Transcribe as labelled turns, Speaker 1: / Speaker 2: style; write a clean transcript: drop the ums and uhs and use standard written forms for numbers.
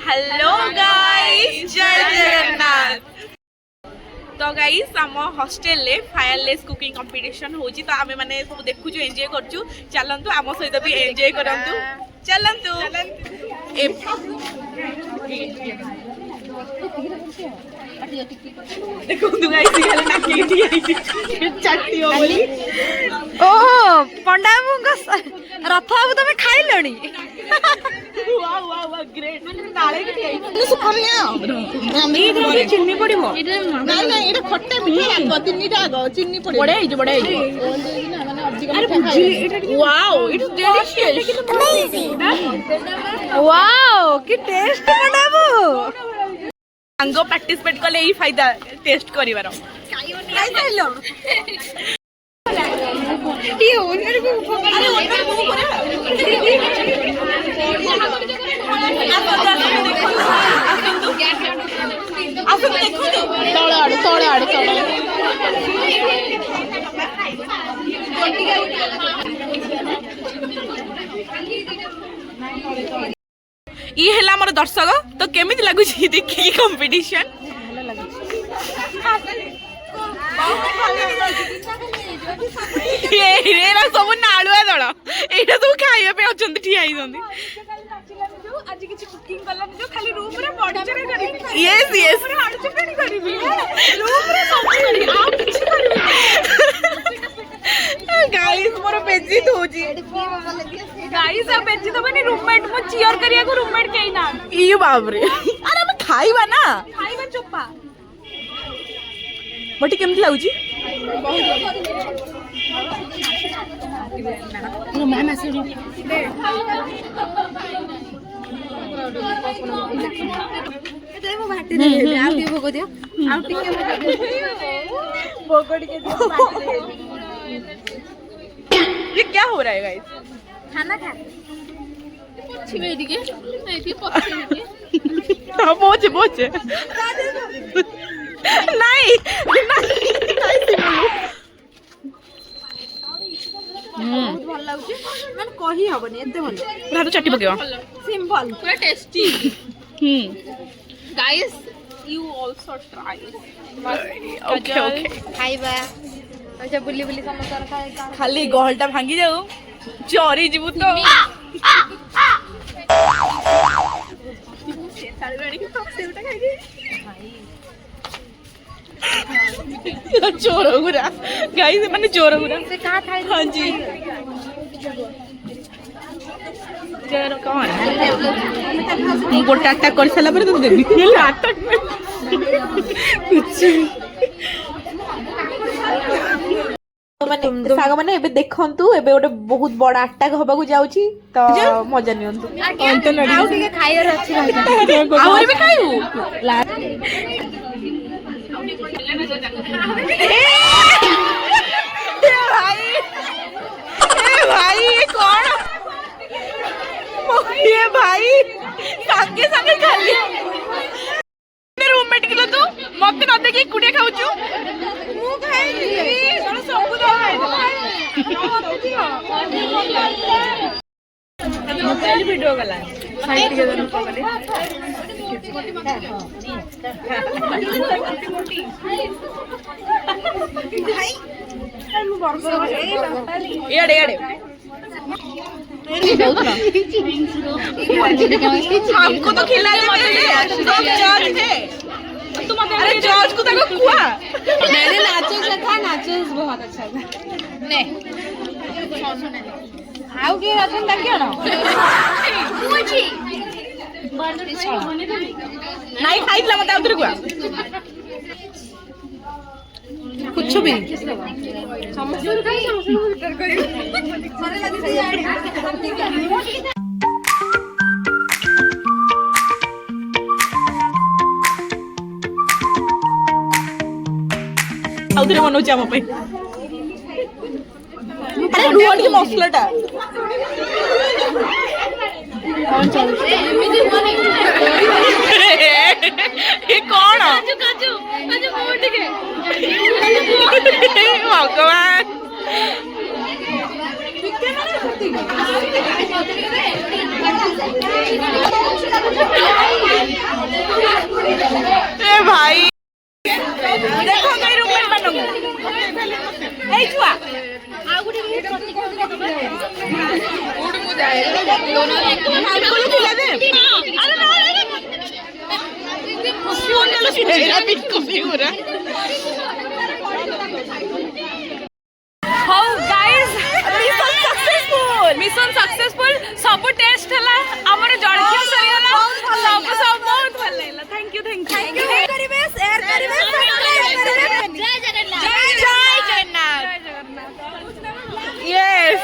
Speaker 1: Hello guys जय जगन्नाथ। तो guys आम हॉस्टेल ले फायरलेस कुकिंग कंपटीशन होची तो आमे माने सब देखु जो एन्जॉय करछु। चलंतु आम सहित भी एन्जॉय करंतु। चलंतु देखो तू गाइस खाली नाकी ठी चट्टी हो बोली।
Speaker 2: ओहो पंडा रथ बाबू तुम खाइलणी।
Speaker 1: वाह वाह वाह ग्रेट नाले की ठी
Speaker 2: सुखमिया
Speaker 1: ये चिन्नी पड़िबो
Speaker 2: नहीं नहीं एटा खट्टा मीठा लागो तीनटा आगो चिन्नी पड़े
Speaker 1: बड़े his wow it's delicious
Speaker 2: wow की टेस्ट पंडा बाबू
Speaker 1: सांगो पार्टिसिपेट कले ई फायदा टेस्ट करिवार
Speaker 2: खाइ खाइलो ये ओनर को अरे ओनर को
Speaker 1: ये हेला हमर दर्शक तो केमिति लागु छी देखि कंपटीशन ये सब नालुआ दल एटा सब खाइबा पे अछंती ठिया आइछंती आज किछि कुकिंग करला जो खाली रूम रे बॉडी चरे करी यस यस हाड चपेड़ी करबी रूम रे सब करी आप किछि करबी गाइस मोर बेजी होजी गाइस अब बेजी तो बनी रूममेट मो चियर करिया को रूममेट केई ना ई बाप रे अरे हम खाइबा ना खाइबा चोपा मोटी केमति लाउची मैम आसे ये क्या हो रहा है गाइस
Speaker 2: खाना खा
Speaker 1: पहुंचे पहुंचे नहीं
Speaker 2: बहुत भल लागुची मन कहि हबनी एते भल
Speaker 1: भात चाटी पकेवा
Speaker 2: सिंपल
Speaker 3: पूरा tasty guys
Speaker 1: you also try okay okay
Speaker 2: खाइबा अच्छा बुली बुली समोसा खाए
Speaker 1: खाली गहलटा भांगी जाऊ चोरी जीवु तो चोर गुरा गाइस माने चोर गुरा
Speaker 2: से का खाइ
Speaker 1: हां जी चोर कौन मु गोटा अटैक कर सला पर तो देबी ये अटैक माने साग माने एबे देखंतु एबे ओटे बहुत बड़ा अटैक होबाकू जाउची तो मजा नियंतु अंत नडी
Speaker 2: आउ के खाइर अछि
Speaker 1: आउ एबे खाइउ भाई ये कौन ये भाई संगे संगे खाली रूममेट किलो तू मत न देखि कुडे खाउछु मु खाइली सोना सब मोबाइल वीडियो गला साइड के दोनों पकड़े एड़े एड़े हमको तो खिला दे सब जज थे तुम अरे जज को तक कुआ
Speaker 2: मैंने नाचोस रखा नाचोस बहुत अच्छा था ने आउ के रचन ताकियो ना पूछी
Speaker 1: नहीं खाइला मत आउतरे कुआ कुछ भी
Speaker 2: समस्या खाई समस्या भीतर करियो सारे लगी से
Speaker 1: आउतरे मनोज आम पे अरे रुआ टी मसलाटा
Speaker 2: कौन चल
Speaker 1: ये कौन
Speaker 3: काजू काजू काजू मोट के
Speaker 1: भगवान ଦେଖ କେହି ରୁମମେଟ୍ ମାନଙ୍କୁ ଏଇ ଛୁଆ ହଉ ଗାଇସ୍ ମିଶନ ସକ୍ସେସଫୁଲ ସବୁ ଟେଷ୍ଟ ହେଲା ଆମର